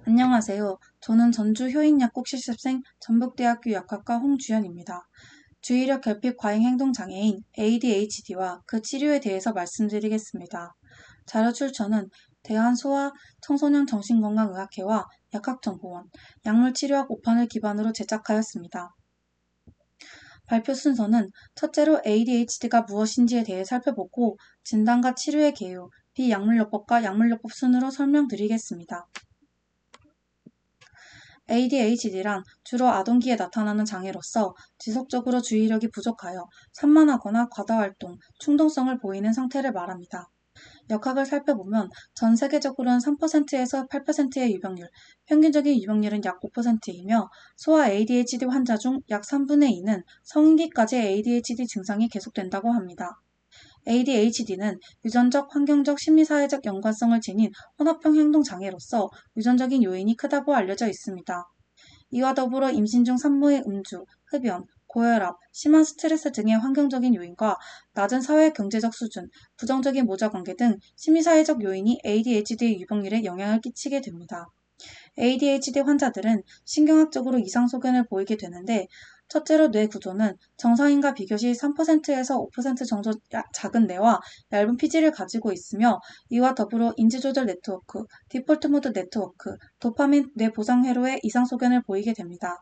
안녕하세요. 저는 전주 효인약국 실습생 전북대학교 약학과 홍주연입니다. 주의력 결핍 과잉 행동 장애인 ADHD와 그 치료에 대해서 말씀드리겠습니다. 자료 출처는 대한소아 청소년 정신건강의학회와 약학정보원, 약물치료학 5판을 기반으로 제작하였습니다. 발표 순서는 첫째로 ADHD가 무엇인지에 대해 살펴보고 진단과 치료의 개요, 비약물요법과 약물요법 순으로 설명드리겠습니다. ADHD란 주로 아동기에 나타나는 장애로서 지속적으로 주의력이 부족하여 산만하거나 과다활동, 충동성을 보이는 상태를 말합니다. 역학을 살펴보면 전 세계적으로는 3%에서 8%의 유병률, 평균적인 유병률은 약 5%이며 소아 ADHD 환자 중 약 3분의 2는 성인기까지 ADHD 증상이 계속된다고 합니다. ADHD는 유전적, 환경적, 심리사회적 연관성을 지닌 혼합형 행동장애로서 유전적인 요인이 크다고 알려져 있습니다. 이와 더불어 임신 중 산모의 음주, 흡연, 고혈압, 심한 스트레스 등의 환경적인 요인과 낮은 사회 경제적 수준, 부정적인 모자관계 등 심리사회적 요인이 ADHD의 유병률에 영향을 끼치게 됩니다. ADHD 환자들은 신경학적으로 이상 소견을 보이게 되는데 첫째로 뇌 구조는 정상인과 비교시 3%에서 5% 정도 작은 뇌와 얇은 피지를 가지고 있으며 이와 더불어 인지조절 네트워크, 디폴트 모드 네트워크, 도파민 뇌 보상 회로의 이상 소견을 보이게 됩니다.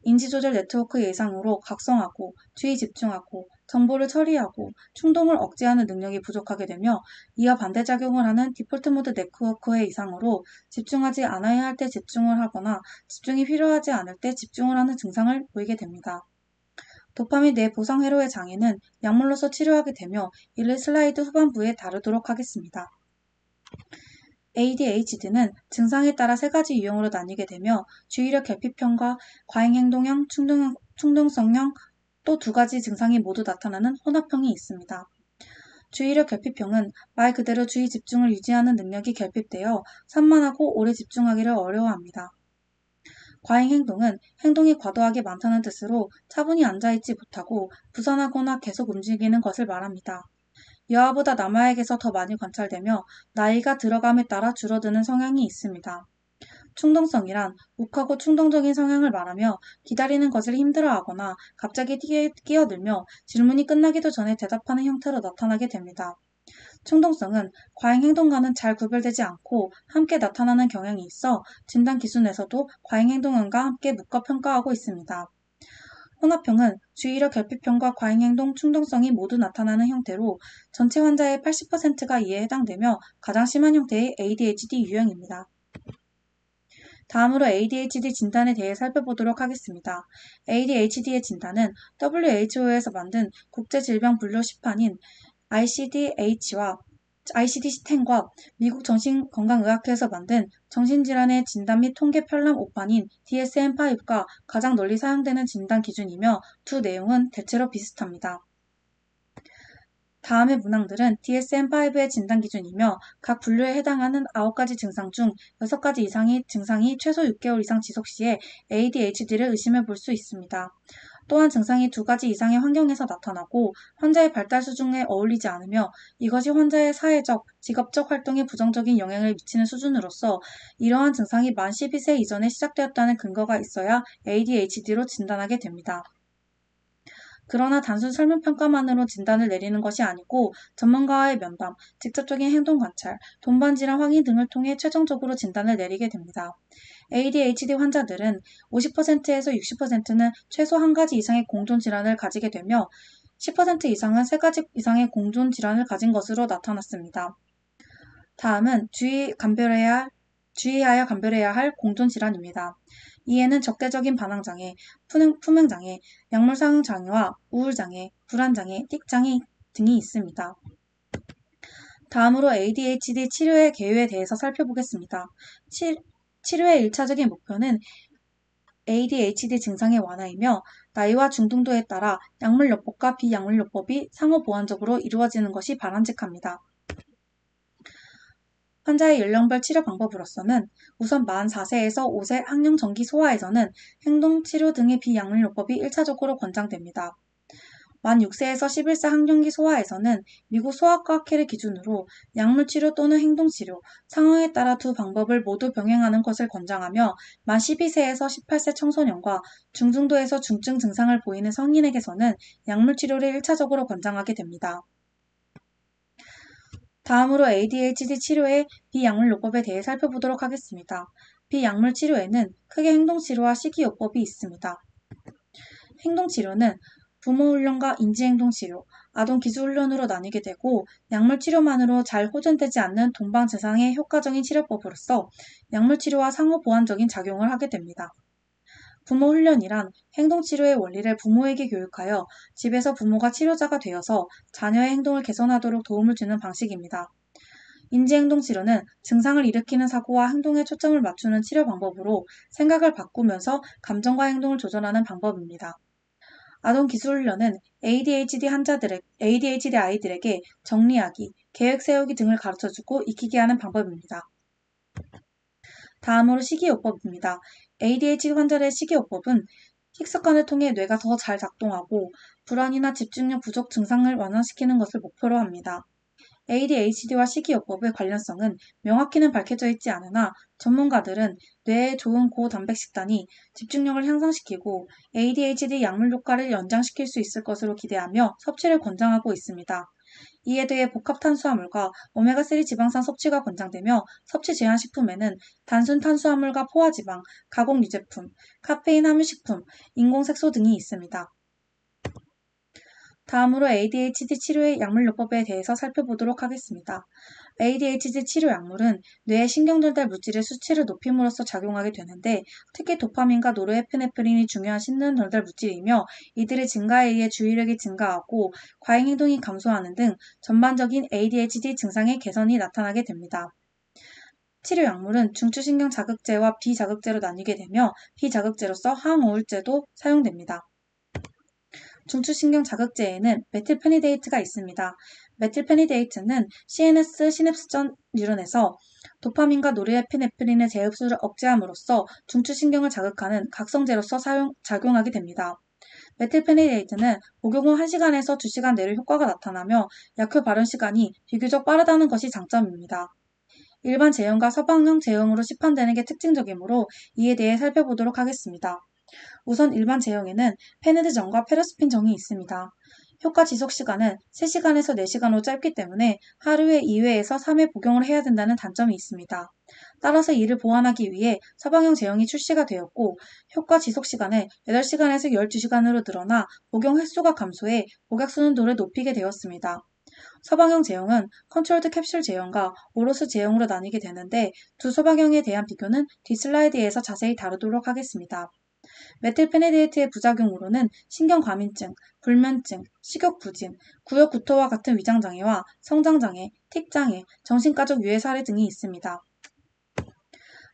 인지조절 네트워크 예상으로 각성하고 주의 집중하고 정보를 처리하고 충동을 억제하는 능력이 부족하게 되며 이와 반대작용을 하는 디폴트 모드 네트워크의 이상으로 집중하지 않아야 할 때 집중을 하거나 집중이 필요하지 않을 때 집중을 하는 증상을 보이게 됩니다. 도파민 뇌 보상 회로의 장애는 약물로서 치료하게 되며 이를 슬라이드 후반부에 다루도록 하겠습니다. ADHD는 증상에 따라 세 가지 유형으로 나뉘게 되며 주의력 결핍형과 과잉행동형, 충동성형, 또 두 가지 증상이 모두 나타나는 혼합형이 있습니다. 주의력 결핍형은 말 그대로 주의 집중을 유지하는 능력이 결핍되어 산만하고 오래 집중하기를 어려워합니다. 과잉행동은 행동이 과도하게 많다는 뜻으로 차분히 앉아있지 못하고 부산하거나 계속 움직이는 것을 말합니다. 여아보다 남아에게서 더 많이 관찰되며 나이가 들어감에 따라 줄어드는 성향이 있습니다. 충동성이란 욱하고 충동적인 성향을 말하며 기다리는 것을 힘들어하거나 갑자기 끼어들며 질문이 끝나기도 전에 대답하는 형태로 나타나게 됩니다. 충동성은 과잉 행동과는 잘 구별되지 않고 함께 나타나는 경향이 있어 진단 기준에서도 과잉 행동과 함께 묶어 평가하고 있습니다. 혼합형은 주의력 결핍형과 과잉행동 충동성이 모두 나타나는 형태로 전체 환자의 80%가 이에 해당되며 가장 심한 형태의 ADHD 유형입니다. 다음으로 ADHD 진단에 대해 살펴보도록 하겠습니다. ADHD의 진단은 WHO에서 만든 국제질병분류 시판인 ICD-10과 미국 정신건강의학회에서 만든 정신질환의 진단 및 통계 편람 5판인 DSM-5가 가장 널리 사용되는 진단 기준이며 두 내용은 대체로 비슷합니다. 다음의 문항들은 DSM-5의 진단 기준이며 각 분류에 해당하는 9가지 증상 중 6가지 이상의 증상이 최소 6개월 이상 지속 시에 ADHD를 의심해 볼 수 있습니다. 또한 증상이 2가지 이상의 환경에서 나타나고 환자의 발달 수준에 어울리지 않으며 이것이 환자의 사회적, 직업적 활동에 부정적인 영향을 미치는 수준으로서 이러한 증상이 만 12세 이전에 시작되었다는 근거가 있어야 ADHD로 진단하게 됩니다. 그러나 단순 설문평가만으로 진단을 내리는 것이 아니고 전문가와의 면담, 직접적인 행동 관찰, 동반 질환 확인 등을 통해 최종적으로 진단을 내리게 됩니다. ADHD 환자들은 50%에서 60%는 최소 한 가지 이상의 공존 질환을 가지게 되며 10% 이상은 3가지 이상의 공존 질환을 가진 것으로 나타났습니다. 다음은 주의하여 감별해야 할 공존 질환입니다. 이에는 적대적인 반항장애, 품행장애, 약물사용장애와 우울장애, 불안장애, 틱장애 등이 있습니다. 다음으로 ADHD 치료의 개요에 대해서 살펴보겠습니다. 치료의 1차적인 목표는 ADHD 증상의 완화이며 나이와 중등도에 따라 약물요법과 비약물요법이 상호보완적으로 이루어지는 것이 바람직합니다. 환자의 연령별 치료 방법으로서는 우선 만 4세에서 5세 학령 정기 소아에서는 행동, 치료 등의 비약물요법이 1차적으로 권장됩니다. 만 6세에서 11세 항균기 소아에서는 미국 소아과학회를 기준으로 약물치료 또는 행동치료, 상황에 따라 두 방법을 모두 병행하는 것을 권장하며 만 12세에서 18세 청소년과 중증도에서 중증 증상을 보이는 성인에게서는 약물치료를 1차적으로 권장하게 됩니다. 다음으로 ADHD 치료의 비약물요법에 대해 살펴보도록 하겠습니다. 비약물 치료에는 크게 행동치료와 식이요법이 있습니다. 행동치료는 부모훈련과 인지행동치료, 아동기술훈련으로 나뉘게 되고 약물치료만으로 잘 호전되지 않는 동방제상의 효과적인 치료법으로서 약물치료와 상호보완적인 작용을 하게 됩니다. 부모훈련이란 행동치료의 원리를 부모에게 교육하여 집에서 부모가 치료자가 되어서 자녀의 행동을 개선하도록 도움을 주는 방식입니다. 인지행동치료는 증상을 일으키는 사고와 행동에 초점을 맞추는 치료 방법으로 생각을 바꾸면서 감정과 행동을 조절하는 방법입니다. 아동기술훈련은 ADHD 아이들에게 정리하기, 계획 세우기 등을 가르쳐주고 익히게 하는 방법입니다. 다음으로 식이요법입니다. ADHD 환자의 식이요법은 식습관을 통해 뇌가 더 잘 작동하고 불안이나 집중력 부족 증상을 완화시키는 것을 목표로 합니다. ADHD와 식이요법의 관련성은 명확히는 밝혀져 있지 않으나 전문가들은 뇌에 좋은 고단백 식단이 집중력을 향상시키고 ADHD 약물 효과를 연장시킬 수 있을 것으로 기대하며 섭취를 권장하고 있습니다. 이에 대해 복합 탄수화물과 오메가3 지방산 섭취가 권장되며 섭취 제한 식품에는 단순 탄수화물과 포화지방, 가공 유제품, 카페인 함유식품, 인공색소 등이 있습니다. 다음으로 ADHD 치료의 약물요법에 대해서 살펴보도록 하겠습니다. ADHD 치료 약물은 뇌의 신경전달 물질의 수치를 높임으로써 작용하게 되는데 특히 도파민과 노르에피네프린이 중요한 신경전달 물질이며 이들의 증가에 의해 주의력이 증가하고 과잉행동이 감소하는 등 전반적인 ADHD 증상의 개선이 나타나게 됩니다. 치료 약물은 중추신경 자극제와 비자극제로 나뉘게 되며 비자극제로서 항우울제도 사용됩니다. 중추신경 자극제에는 메틸페니데이트가 있습니다. 메틸페니데이트는 CNS 시냅스 전 뉴런에서 도파민과 노르에피네프린의 재흡수를 억제함으로써 중추신경을 자극하는 각성제로서 작용하게 됩니다. 메틸페니데이트는 복용 후 1시간에서 2시간 내로 효과가 나타나며 약효 발현 시간이 비교적 빠르다는 것이 장점입니다. 일반 제형과 서방형 제형으로 시판되는 게 특징적이므로 이에 대해 살펴보도록 하겠습니다. 우선 일반 제형에는 페니드정과 페르스핀정이 있습니다. 효과 지속 시간은 3시간에서 4시간으로 짧기 때문에 하루에 2회에서 3회 복용을 해야 된다는 단점이 있습니다. 따라서 이를 보완하기 위해 서방형 제형이 출시가 되었고 효과 지속 시간은 8시간에서 12시간으로 늘어나 복용 횟수가 감소해 복약 수능도를 높이게 되었습니다. 서방형 제형은 컨트롤드 캡슐 제형과 오로스 제형으로 나뉘게 되는데 두 서방형에 대한 비교는 뒷슬라이드에서 자세히 다루도록 하겠습니다. 메틸페니데이트의 부작용으로는 신경과민증, 불면증, 식욕부진, 구역구토와 같은 위장장애와 성장장애, 틱장애, 정신가족 유해 사례 등이 있습니다.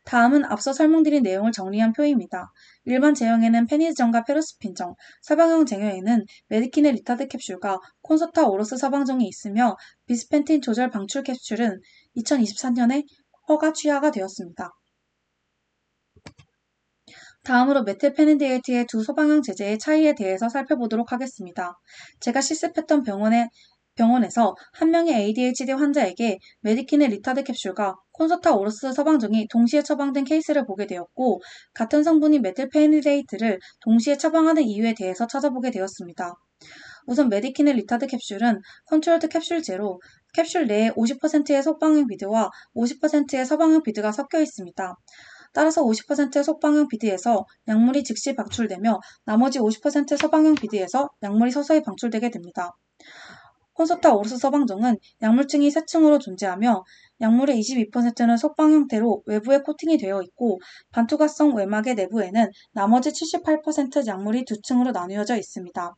다음은 앞서 설명드린 내용을 정리한 표입니다. 일반 제형에는 페니드정과 페르스핀정, 서방형 제형에는 메디키네 리타드 캡슐과 콘서타 오로스 서방정이 있으며 비스펜틴 조절 방출 캡슐은 2023년에 허가 취하가 되었습니다. 다음으로 메틸페니데이트의 두 소방형 제제의 차이에 대해서 살펴보도록 하겠습니다. 제가 실습했던 병원에서 한 명의 ADHD 환자에게 메디키네 리타드 캡슐과 콘서타 오로스 서방정이 동시에 처방된 케이스를 보게 되었고 같은 성분인 메틸페니데이트를 동시에 처방하는 이유에 대해서 찾아보게 되었습니다. 우선 메디키네 리타드 캡슐은 컨트롤드 캡슐제로 캡슐 내에 50%의 속방형 비드와 50%의 서방형 비드가 섞여 있습니다. 따라서 50%의 속방형 비드에서 약물이 즉시 방출되며 나머지 50%의 서방형 비드에서 약물이 서서히 방출되게 됩니다. 콘서타 오로스 서방정은 약물층이 3층으로 존재하며 약물의 22%는 속방 형태로 외부에 코팅이 되어 있고 반투과성 외막의 내부에는 나머지 78% 약물이 2층으로 나누어져 있습니다.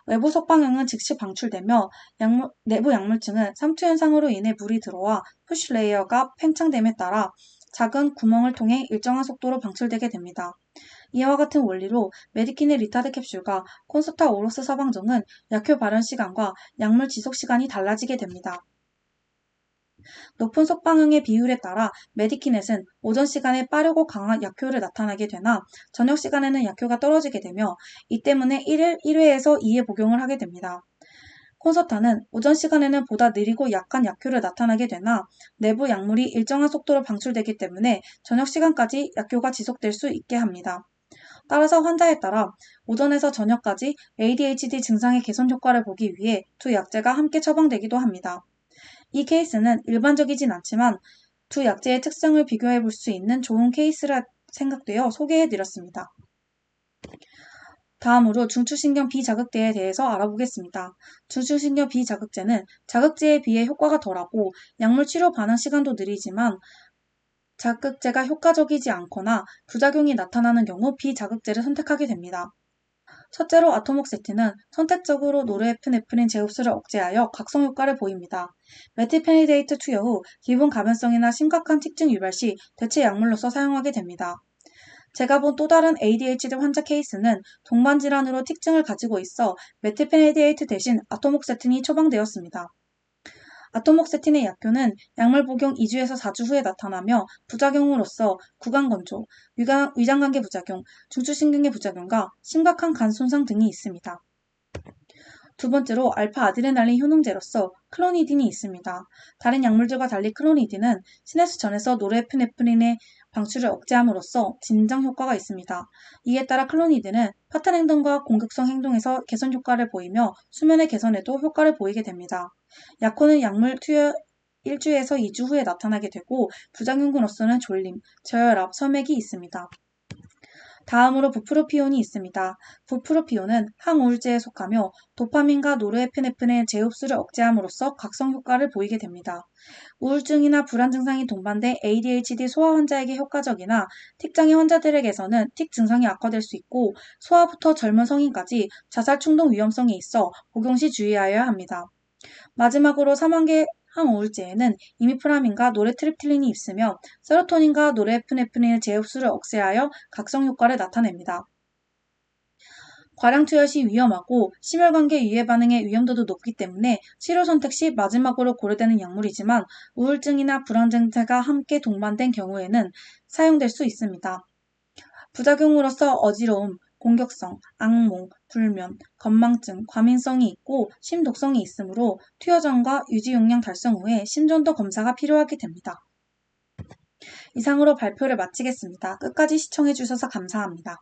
외부 속방형은 즉시 방출되며 내부 약물층은 삼투 현상으로 인해 물이 들어와 푸쉬 레이어가 팽창됨에 따라 작은 구멍을 통해 일정한 속도로 방출되게 됩니다. 이와 같은 원리로 메디키네 리타드 캡슐과 콘서타 오로스 서방정은 약효 발현 시간과 약물 지속 시간이 달라지게 됩니다. 높은 속방향의 비율에 따라 메디키넷은 오전 시간에 빠르고 강한 약효를 나타나게 되나 저녁 시간에는 약효가 떨어지게 되며 이 때문에 1회에서 2회 복용을 하게 됩니다. 콘서타는 오전 시간에는 보다 느리고 약한 약효를 나타나게 되나 내부 약물이 일정한 속도로 방출되기 때문에 저녁 시간까지 약효가 지속될 수 있게 합니다. 따라서 환자에 따라 오전에서 저녁까지 ADHD 증상의 개선 효과를 보기 위해 두 약제가 함께 처방되기도 합니다. 이 케이스는 일반적이진 않지만 두 약제의 특성을 비교해 볼 수 있는 좋은 케이스라 생각되어 소개해 드렸습니다. 다음으로 중추신경 비자극제에 대해서 알아보겠습니다. 중추신경 비자극제는 자극제에 비해 효과가 덜하고 약물 치료 반응 시간도 느리지만 자극제가 효과적이지 않거나 부작용이 나타나는 경우 비자극제를 선택하게 됩니다. 첫째로 아토목세틴은 선택적으로 노르에프네프린 제흡수를 억제하여 각성 효과를 보입니다. 메틸페니데이트 투여 후 기분 가변성이나 심각한 틱증 유발 시 대체 약물로서 사용하게 됩니다. 제가 본 또 다른 ADHD 환자 케이스는 동반 질환으로 틱증을 가지고 있어 메틸페니데이트 대신 아토목세틴이 처방되었습니다. 아토목세틴의 약효는 약물 복용 2주에서 4주 후에 나타나며 부작용으로서 구강건조, 위장관계 부작용, 중추신경계 부작용과 심각한 간 손상 등이 있습니다. 두 번째로 알파 아드레날린 효능제로서 클로니딘이 있습니다. 다른 약물들과 달리 클로니딘은 시내스 전에서 노르에프네프린의 방출을 억제함으로써 진정 효과가 있습니다. 이에 따라 클로니딘은 파탄 행동과 공격성 행동에서 개선 효과를 보이며 수면의 개선에도 효과를 보이게 됩니다. 약효는 약물 투여 1주에서 2주 후에 나타나게 되고 부작용으로서는 졸림, 저혈압, 섬액이 있습니다. 다음으로 부프로피온이 있습니다. 부프로피온은 항우울제에 속하며 도파민과 노르에피네프린의 재흡수를 억제함으로써 각성 효과를 보이게 됩니다. 우울증이나 불안 증상이 동반된 ADHD 소아 환자에게 효과적이나 틱장애 환자들에게서는 틱 증상이 악화될 수 있고 소아부터 젊은 성인까지 자살 충동 위험성이 있어 복용 시 주의하여야 합니다. 마지막으로 3단계 항우울제에는 이미프라민과 노르트립틸린이 있으며 세로토닌과 노르에프네프린의 재흡수를 억제하여 각성 효과를 나타냅니다. 과량 투여 시 위험하고 심혈관계 유해 반응의 위험도도 높기 때문에 치료 선택 시 마지막으로 고려되는 약물이지만 우울증이나 불안 증세가 함께 동반된 경우에는 사용될 수 있습니다. 부작용으로서 어지러움, 공격성, 악몽, 불면, 건망증, 과민성이 있고 심독성이 있으므로 투여 전과 유지 용량 달성 후에 심전도 검사가 필요하게 됩니다. 이상으로 발표를 마치겠습니다. 끝까지 시청해 주셔서 감사합니다.